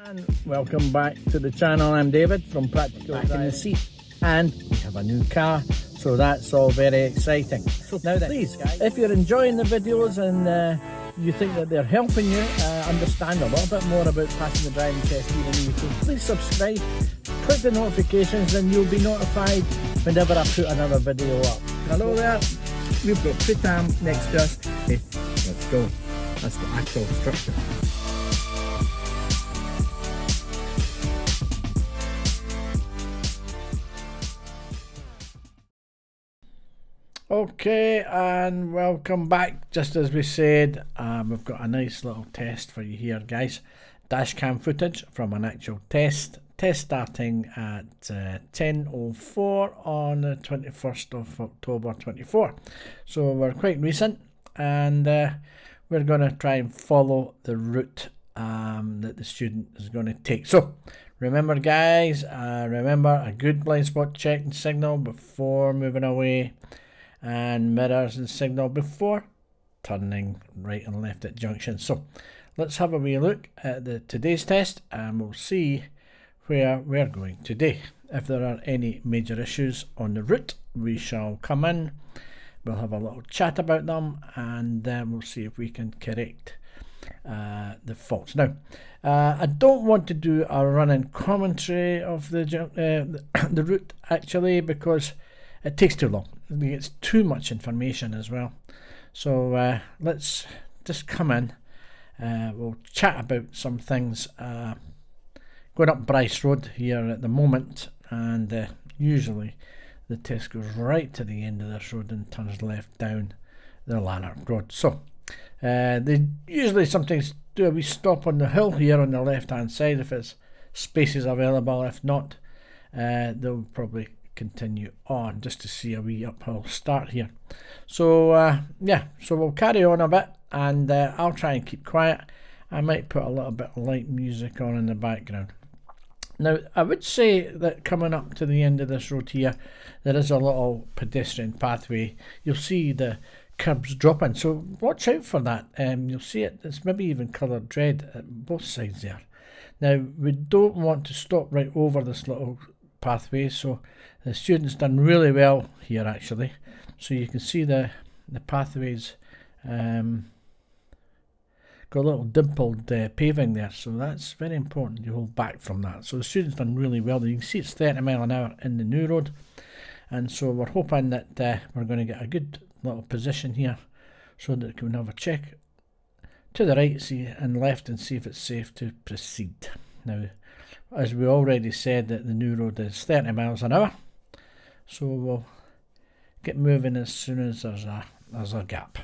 And welcome back to the channel. I'm David from Practical Driving. Back in the seat, and we have a new car, so that's all very exciting. So now then, please, if you're enjoying the videos and you think that they're helping you understand a little bit more about passing the driving test here in the UK, please subscribe, click the notifications, and you'll be notified whenever I put another video up. Hello there, we've got Pritam next to us. Hey, let's go. That's the actual structure. Okay, and welcome back. Just as we said, we've got a nice little test for you here, guys. Dash cam footage from an actual test starting at 10:04 on the 21st of October 24. So we're quite recent, and we're going to try and follow the route that the student is going to take. So remember, guys, remember a good blind spot check and signal before moving away, and mirrors and signal before turning right and left at junctions. So let's have a wee look at today's test, and we'll see where we're going today. If there are any major issues on the route, we shall come in, we'll have a little chat about them, and then we'll see if we can correct the faults. Now, I don't want to do a running commentary of the route actually, because it takes too long. It's too much information as well. So let's just come in. We'll chat about some things. Going up Bryce Road here at the moment, and usually the test goes right to the end of this road and turns left down the Lanark Road. So they usually sometimes do a wee stop on the hill here on the left hand side if it's spaces available. If not, they'll probably continue on just to see a wee uphill start here. So yeah, so we'll carry on a bit, and I'll try and keep quiet. I might put a little bit of light music on in the background. Now, I would say that coming up to the end of this road here, there is a little pedestrian pathway. You'll see the curbs dropping, so watch out for that. You'll see it's maybe even coloured red at both sides there. Now, we don't want to stop right over this little pathway, so the student's done really well here actually. So you can see the pathways got a little dimpled paving there, so that's very important. You hold back from that. So the student's done really well. You can see it's 30 mile an hour in the new road, and so we're hoping that we're going to get a good little position here so that we can have a check to the right, see, and left, and see if it's safe to proceed. Now, as we already said, that the new road is 30 miles an hour, so we'll get moving as soon as there's a gap.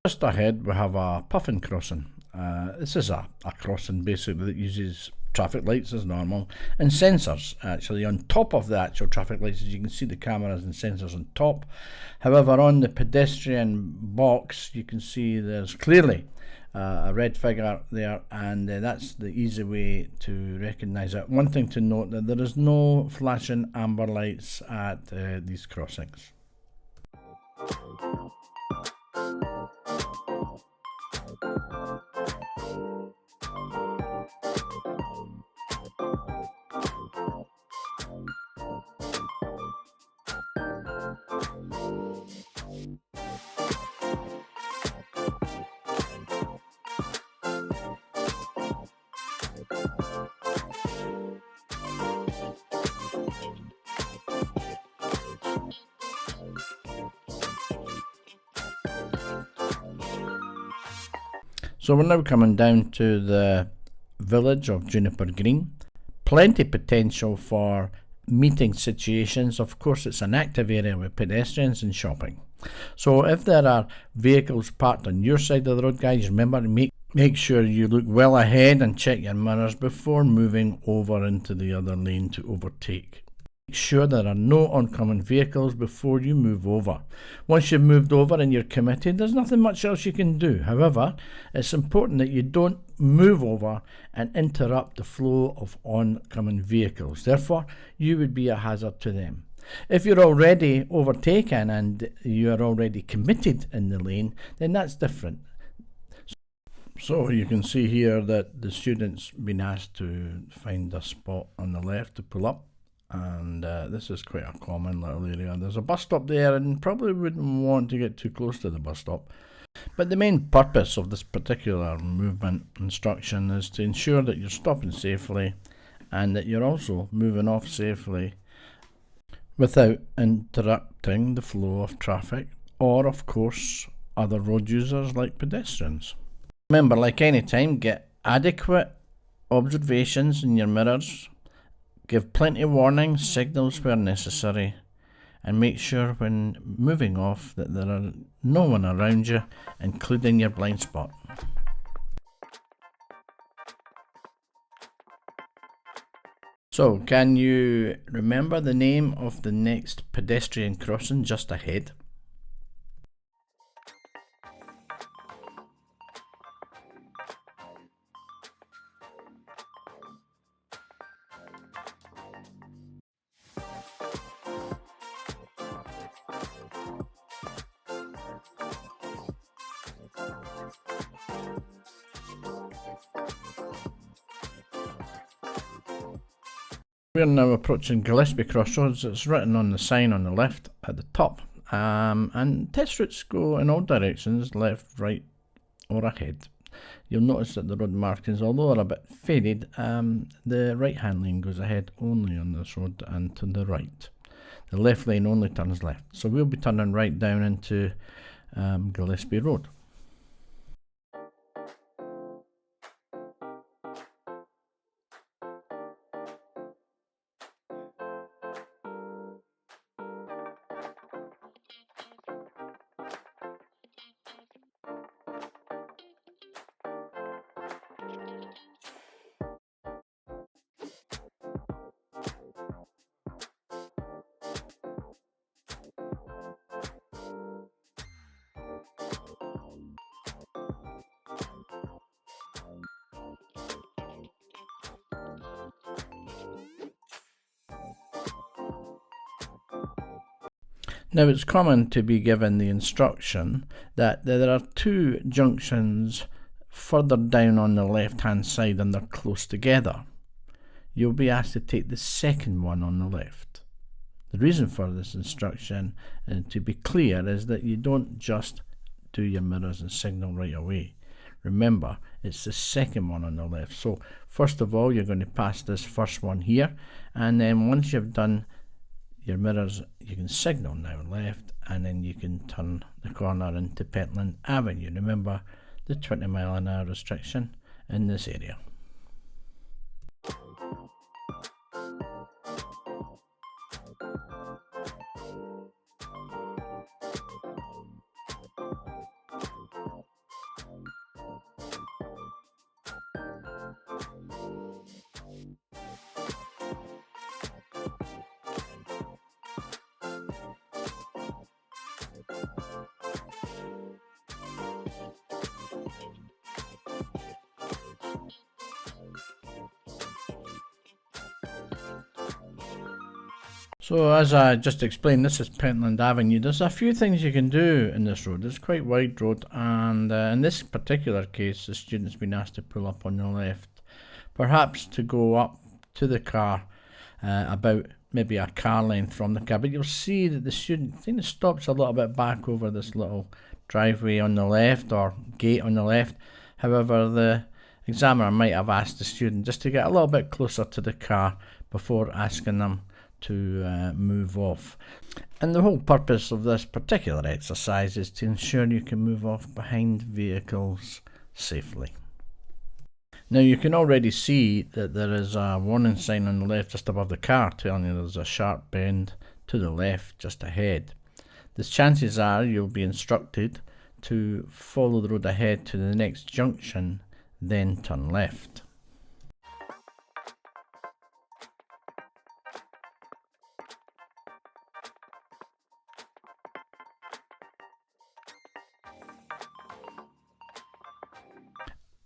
Just ahead we have a puffin crossing. This is a crossing basically that uses traffic lights as normal, and sensors actually on top of the actual traffic lights. As you can see, the cameras and sensors on top. However, on the pedestrian box you can see there's clearly a red figure there, and that's the easy way to recognise it. One thing to note, that there is no flashing amber lights at these crossings. So we're now coming down to the village of Juniper Green. Plenty potential for meeting situations. Of course, it's an active area with pedestrians and shopping. So if there are vehicles parked on your side of the road, guys, remember to make sure you look well ahead and check your mirrors before moving over into the other lane to overtake. Make sure there are no oncoming vehicles before you move over. Once you've moved over and you're committed, there's nothing much else you can do. However, it's important that you don't move over and interrupt the flow of oncoming vehicles. Therefore, you would be a hazard to them. If you're already overtaken and you're already committed in the lane, then that's different. So you can see here that the student's been asked to find a spot on the left to pull up. And this is quite a common little area. There's a bus stop there, and probably wouldn't want to get too close to the bus stop. But the main purpose of this particular movement instruction is to ensure that you're stopping safely and that you're also moving off safely without interrupting the flow of traffic or, of course, other road users like pedestrians. Remember, like any time, get adequate observations in your mirrors. Give plenty of warnings, signals where necessary, and make sure when moving off that there are no one around you, including your blind spot. So, can you remember the name of the next pedestrian crossing just ahead? We're now approaching Gillespie Crossroads. It's written on the sign on the left at the top, and test routes go in all directions, left, right or ahead. You'll notice that the road markings, although are a bit faded, the right hand lane goes ahead only on this road and to the right. The left lane only turns left. So we'll be turning right down into Gillespie Road. Now, it's common to be given the instruction that there are two junctions further down on the left hand side and they're close together. You'll be asked to take the second one on the left. The reason for this instruction, to be clear, is that you don't just do your mirrors and signal right away. Remember, it's the second one on the left. So first of all, you're going to pass this first one here, and then once you've done your mirrors, you can signal now left, and then you can turn the corner into Pentland Avenue. Remember the 20 mile an hour restriction in this area. So as I just explained, this is Pentland Avenue. There's a few things you can do in this road. It's quite a wide road, and in this particular case, the student's been asked to pull up on the left, perhaps to go up to the car, about maybe a car length from the car. But you'll see that the student kind of stops a little bit back over this little driveway on the left, or gate on the left. However, the examiner might have asked the student just to get a little bit closer to the car before asking them to move off. And the whole purpose of this particular exercise is to ensure you can move off behind vehicles safely. Now you can already see that there is a warning sign on the left just above the car telling you there's a sharp bend to the left just ahead. the chances are you'll be instructed to follow the road ahead to the next junction, then turn left.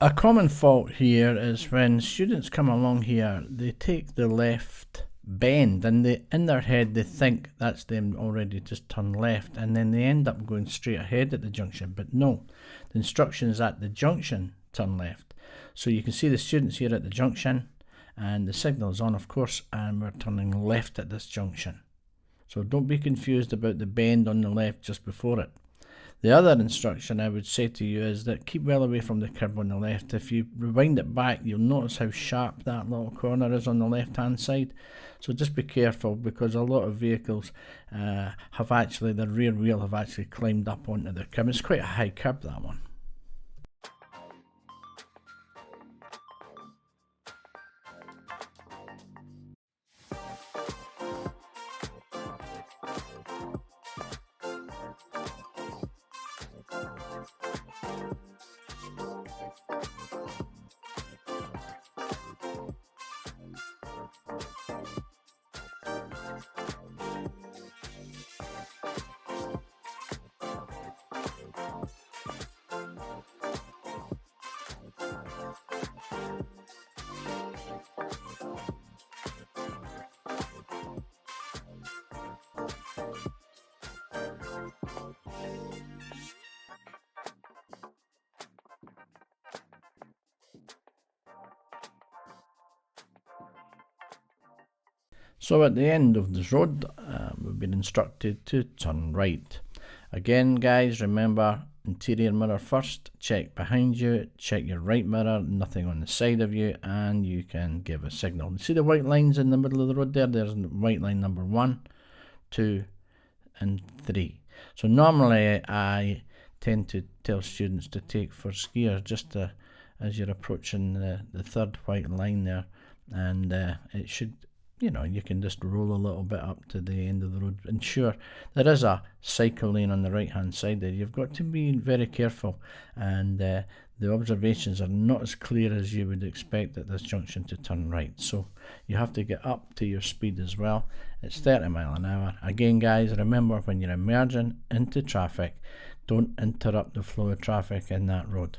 A common fault here is when students come along here, they take the left bend and in their head they think that's them already just turn left, and then they end up going straight ahead at the junction. But no, the instruction is at the junction, turn left. So you can see the students here at the junction and the signal is on, of course, and we're turning left at this junction. So don't be confused about the bend on the left just before it. The other instruction I would say to you is that keep well away from the curb on the left. If you rewind it back, you'll notice how sharp that little corner is on the left hand side. So just be careful, because a lot of vehicles have actually, the rear wheel have actually climbed up onto the curb. It's quite a high curb, that one. So at the end of this road, we've been instructed to turn right. Again, guys, remember, interior mirror first, check behind you, check your right mirror, nothing on the side of you, and you can give a signal. You see the white lines in the middle of the road there? There's white line number 1, 2, and 3. So normally I tend to tell students to take first gear just as you're approaching the third white line there, and it should, you know, you can just roll a little bit up to the end of the road. And sure, there is a cycle lane on the right hand side there. You've got to be very careful, and the observations are not as clear as you would expect at this junction to turn right. So you have to get up to your speed as well. It's 30 miles an hour. Again, guys, remember, when you're emerging into traffic, don't interrupt the flow of traffic in that road.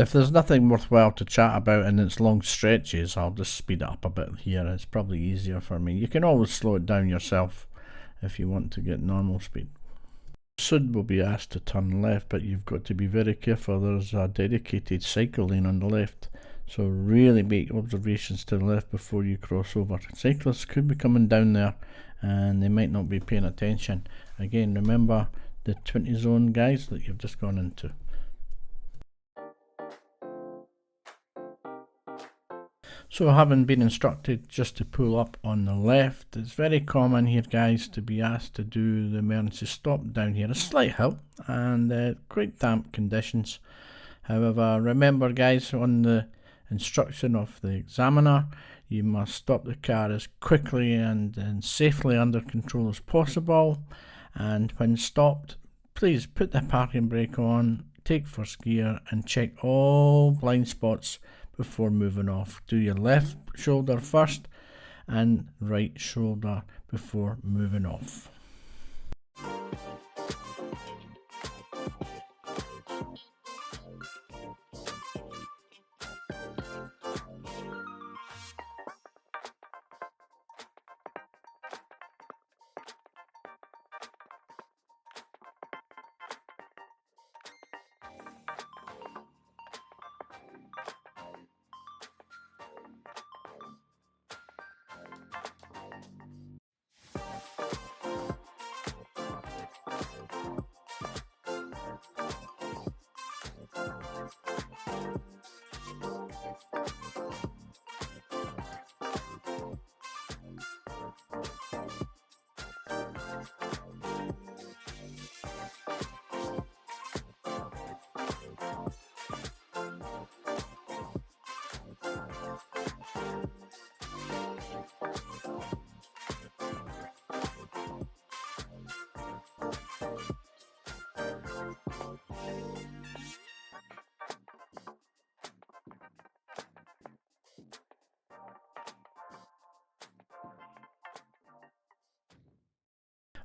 If there's nothing worthwhile to chat about and it's long stretches, I'll just speed it up a bit here. It's probably easier for me. You can always slow it down yourself if you want to get normal speed. Soon will be asked to turn left, but you've got to be very careful. There's a dedicated cycle lane on the left, so really make observations to the left before you cross over. Cyclists could be coming down there and they might not be paying attention. Again, remember the 20 zone, guys, that you've just gone into. So having been instructed just to pull up on the left, it's very common here, guys, to be asked to do the emergency stop down here. A slight hill and quite damp conditions. However, remember, guys, on the instruction of the examiner, you must stop the car as quickly and safely under control as possible. And when stopped, please put the parking brake on, take first gear and check all blind spots before moving off. Do your left shoulder first and right shoulder before moving off.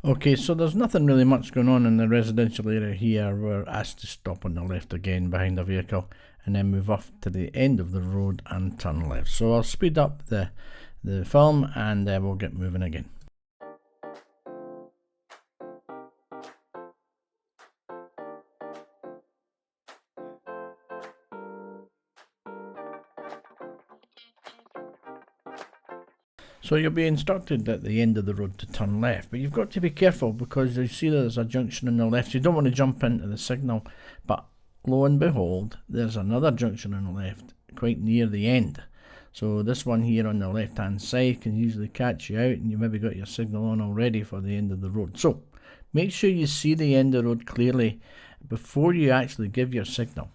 Okay, so there's nothing really much going on in the residential area here. We're asked to stop on the left again behind a vehicle and then move off to the end of the road and turn left. So I'll speed up the film and we'll get moving again. So you'll be instructed at the end of the road to turn left, but you've got to be careful because you see there's a junction on the left. You don't want to jump into the signal, but lo and behold, there's another junction on the left quite near the end. So this one here on the left hand side can usually catch you out and you maybe got your signal on already for the end of the road. So make sure you see the end of the road clearly before you actually give your signal.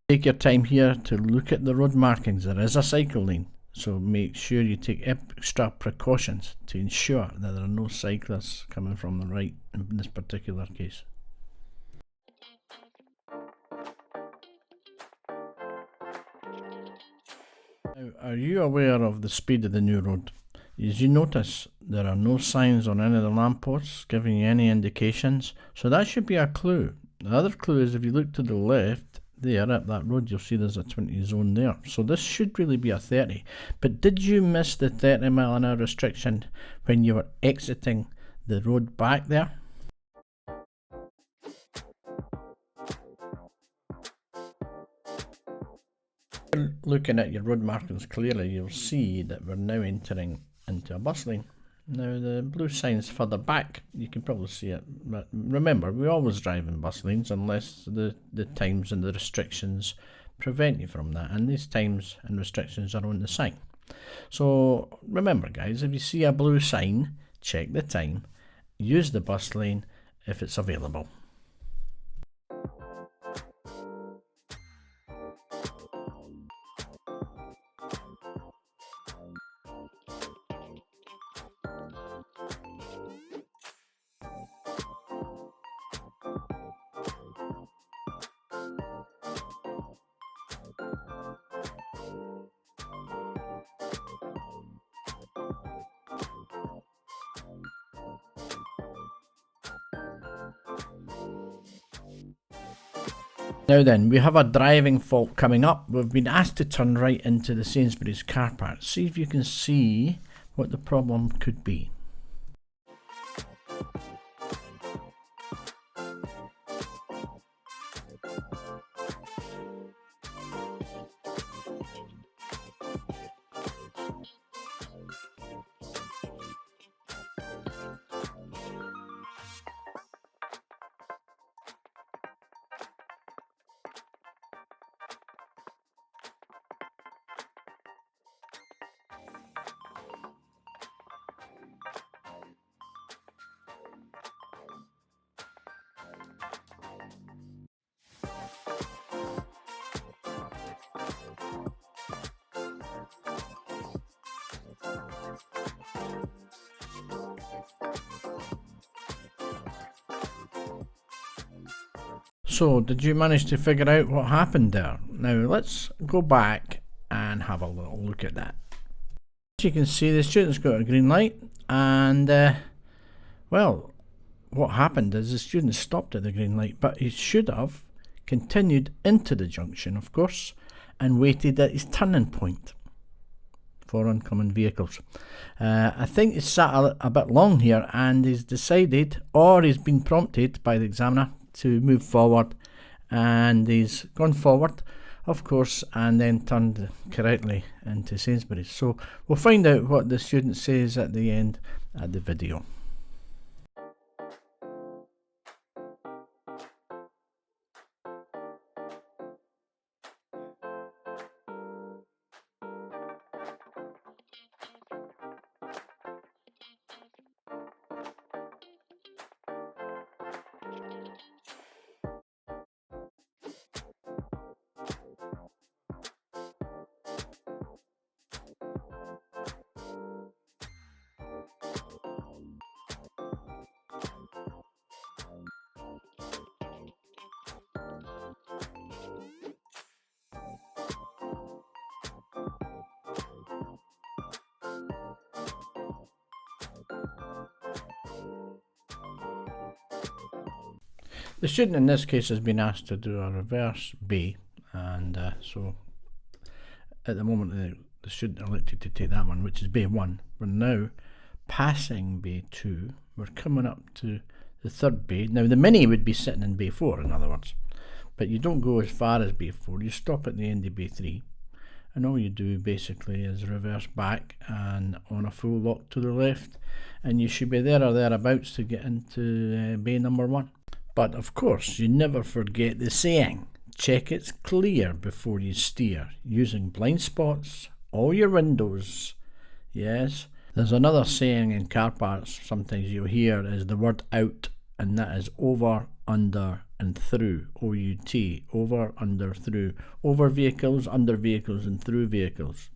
Take your time here to look at the road markings. There is a cycle lane. So make sure you take extra precautions to ensure that there are no cyclists coming from the right in this particular case. Now, are you aware of the speed of the new road? As you notice, there are no signs on any of the lampposts giving you any indications, so that should be a clue. The other clue is if you look to the left, there at that road, you'll see there's a 20 zone there. So this should really be a 30. But did you miss the 30 mile an hour restriction when you were exiting the road back there? Looking at your road markings clearly, you'll see that we're now entering into a bus lane. Now the blue sign's further back, you can probably see it, but remember we always drive in bus lanes unless the times and the restrictions prevent you from that, and these times and restrictions are on the sign. So remember guys, if you see a blue sign, check the time, use the bus lane if it's available. Now then, we have a driving fault coming up. We've been asked to turn right into the Sainsbury's car park. See if you can see what the problem could be. So, did you manage to figure out what happened there? Now, let's go back and have a little look at that. As you can see, the student's got a green light, and well, what happened is the student stopped at the green light, but he should have continued into the junction, of course, and waited at his turning point for oncoming vehicles. I think he's sat a bit long here, and he's decided, or he's been prompted by the examiner to move forward, and he's gone forward, of course, and then turned correctly into Sainsbury's. So we'll find out what the student says at the end of the video. The student in this case has been asked to do a reverse bay, and so at the moment the student elected to take that one, which is bay 1. We're now passing bay 2. We're coming up to the third bay. Now the mini would be sitting in bay 4, in other words, but you don't go as far as bay 4. You stop at the end of bay 3, and all you do basically is reverse back and on a full lock to the left, and you should be there or thereabouts to get into bay number 1. But of course, you never forget the saying, check it's clear before you steer, using blind spots, all your windows. Yes, there's another saying in car parks sometimes you'll hear is the word out, and that is over, under and through. O-U-T, over, under, through. Over vehicles, under vehicles and through vehicles.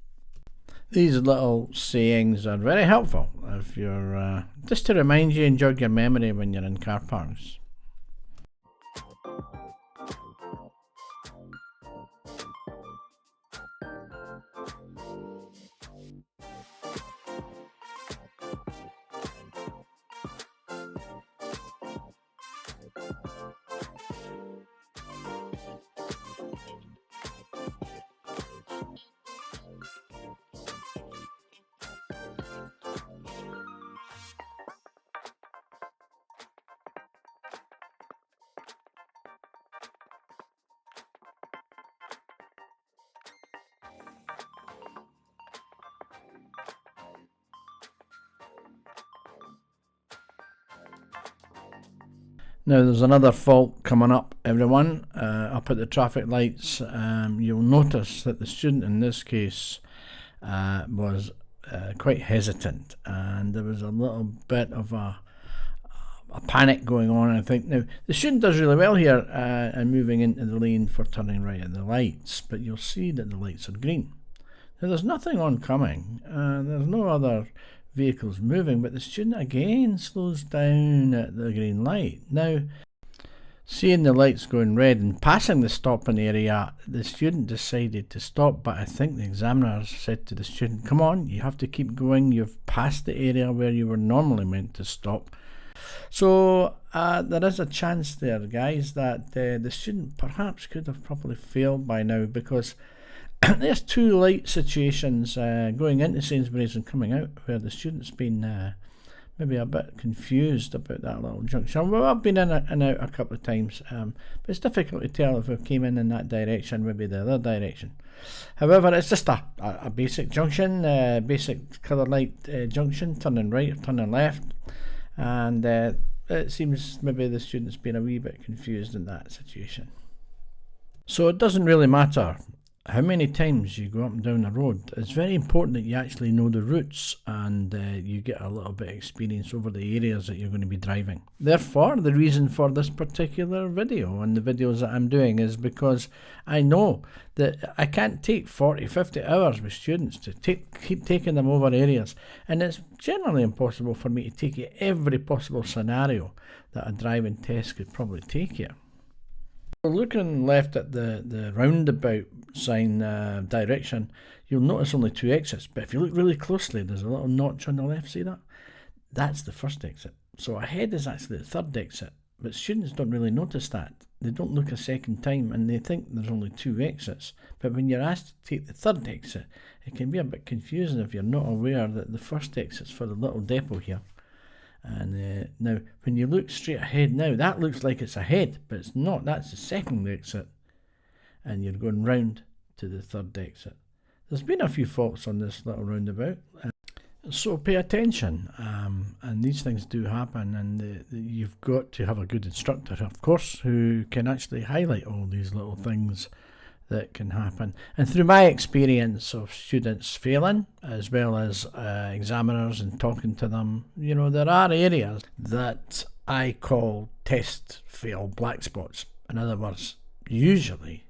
These little sayings are very helpful if you're just to remind you and jog your memory when you're in car parks. Now there's another fault coming up, everyone, up at the traffic lights. You'll notice that the student in this case was quite hesitant, and there was a little bit of a panic going on, I think. Now the student does really well here and moving into the lane for turning right at the lights, but you'll see that the lights are green. Now there's nothing oncoming, there's no other vehicles moving, but the student again slows down at the green light. Now, seeing the lights going red and passing the stopping area, the student decided to stop, but I think the examiner said to the student, come on, you have to keep going, you've passed the area where you were normally meant to stop. So there is a chance there, guys, that the student perhaps could have probably failed by now, because there's two light situations going into Sainsbury's and coming out where the student's been maybe a bit confused about that little junction. Well, I've been in and out a couple of times, but it's difficult to tell if we came in that direction, maybe the other direction. However, it's just a basic junction, basic colour light junction, turning right or turning left, and it seems maybe the student's been a wee bit confused in that situation. So it doesn't really matter how many times you go up and down the road. It's very important that you actually know the routes and you get a little bit of experience over the areas that you're going to be driving. Therefore, the reason for this particular video and the videos that I'm doing is because I know that I can't take 40-50 hours with students to keep taking them over areas, and it's generally impossible for me to take you every possible scenario that a driving test could probably take you. Looking left at the roundabout sign direction, you'll notice only two exits, but if you look really closely, there's a little notch on the left. See that? That's the first exit. So ahead is actually the third exit, but students don't really notice that. They don't look a second time and they think there's only two exits, but when you're asked to take the third exit, it can be a bit confusing if you're not aware that the first exit's for the little depot here. And now when you look straight ahead now, that looks like it's ahead, but it's not. That's the second exit, and you're going round to the third exit. There's been a few faults on this little roundabout, so pay attention, and these things do happen, and you've got to have a good instructor, of course, who can actually highlight all these little things that can happen. And through my experience of students failing, as well as examiners and talking to them, you know, there are areas that I call test fail black spots. In other words, usually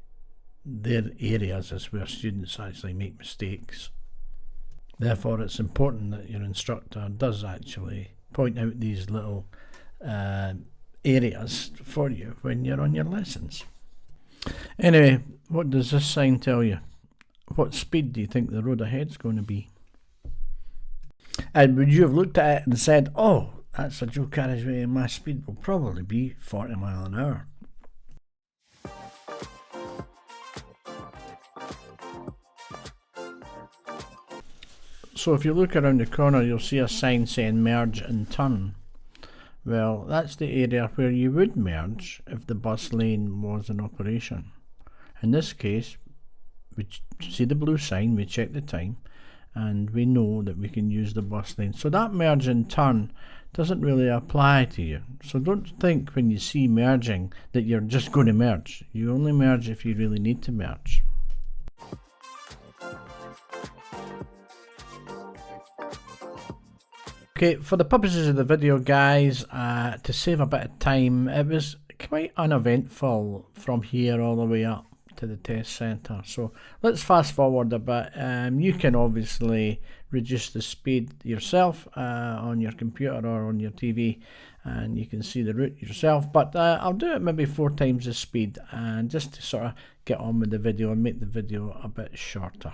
they're areas is where students actually make mistakes. Therefore, it's important that your instructor does actually point out these little areas for you when you're on your lessons. Anyway, what does this sign tell you? What speed do you think the road ahead's going to be? And would you have looked at it and said, oh, That's a dual carriageway and my speed will probably be 40 miles an hour. So if you look around the corner, you'll see a sign saying merge and turn. Well, that's the area where you would merge if the bus lane was in operation. In this case, we see the blue sign, we check the time, and we know that we can use the bus lane. So that merge and turn doesn't really apply to you. So don't think when you see merging that you're just going to merge. You only merge if you really need to merge. Okay, for the purposes of the video, guys, to save a bit of time, it was quite uneventful from here all the way up to the test centre. So let's fast forward a bit. You can obviously reduce the speed yourself on your computer or on your TV, and you can see the route yourself, but I'll do it maybe 4 times the speed, and just to sort of get on with the video and make the video a bit shorter.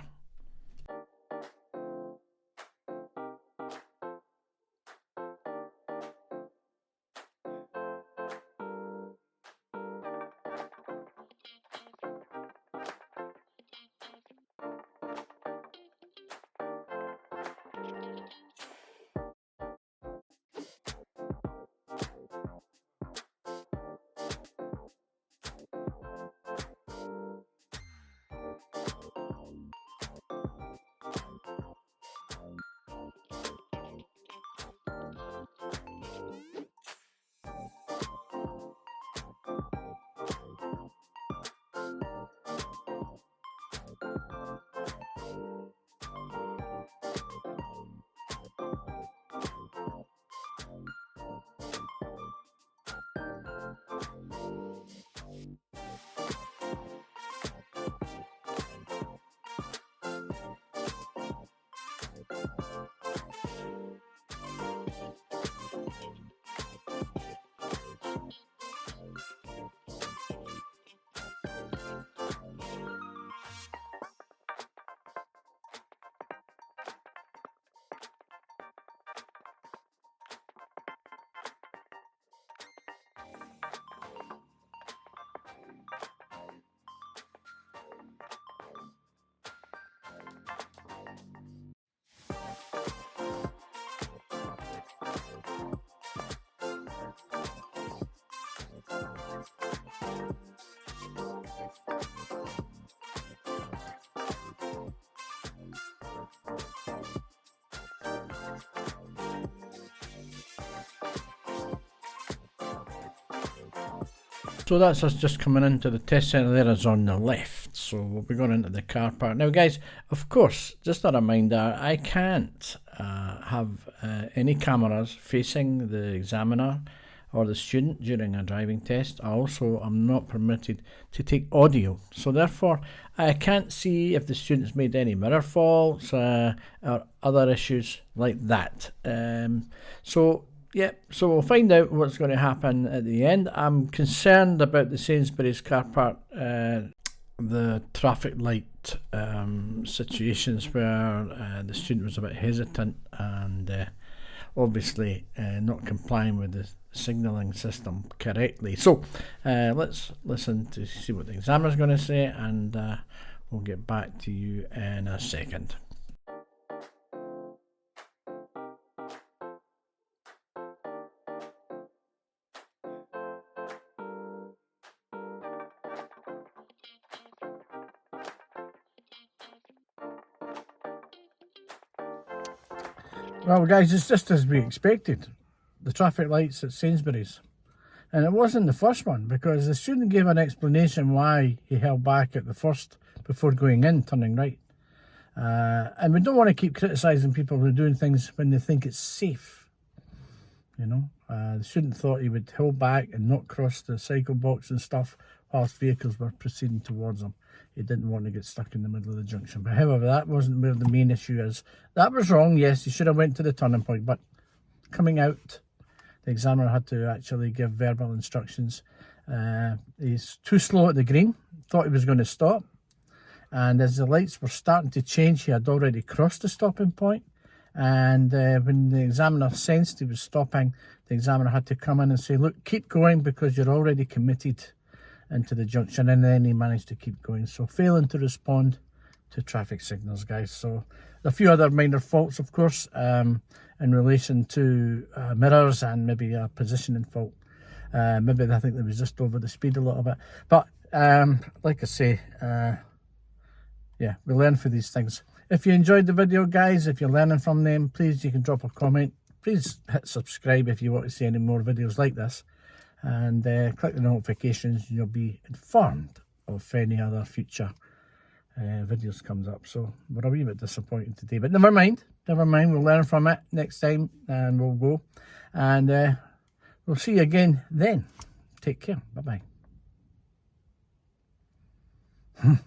So that's us just coming into the test centre. There is on the left, so we'll be going into the car park. Now guys, of course, just a reminder, I can't have any cameras facing the examiner or the student during a driving test. I also am not permitted to take audio, so therefore I can't see if the student's made any mirror faults or other issues like that. So we'll find out what's going to happen at the end. I'm concerned about the Sainsbury's car park, the traffic light situations where the student was a bit hesitant and obviously not complying with the signalling system correctly. So let's listen to see what the examiner's going to say, and we'll get back to you in a second. Well guys, it's just as we expected, the traffic lights at Sainsbury's. And it wasn't the first one, because the student gave an explanation why he held back at the first before going in, turning right. And we don't want to keep criticising people who are doing things when they think it's safe. You know, the student thought he would hold back and not cross the cycle box and stuff whilst vehicles were proceeding towards him. He didn't want to get stuck in the middle of the junction. But however, that wasn't where the main issue is. That was wrong, yes, he should have went to the turning point, but coming out, the examiner had to actually give verbal instructions. He's too slow at the green, thought he was going to stop, and as the lights were starting to change, he had already crossed the stopping point, and when the examiner sensed he was stopping, the examiner had to come in and say, look, keep going because you're already committed into the junction, and then he managed to keep going. So failing to respond to traffic signals, guys. So a few other minor faults, of course, in relation to mirrors and maybe a positioning fault. Maybe I think they was just over the speed a little bit, but like I say, yeah, we learn for these things. If you enjoyed the video, guys, if you're learning from them, please, you can drop a comment. Please hit subscribe if you want to see any more videos like this, and click the notifications. You'll be informed of any other future videos comes up. So we're a wee bit disappointed today, but never mind, we'll learn from it next time, and we'll go, and we'll see you again then. Take care. Bye bye.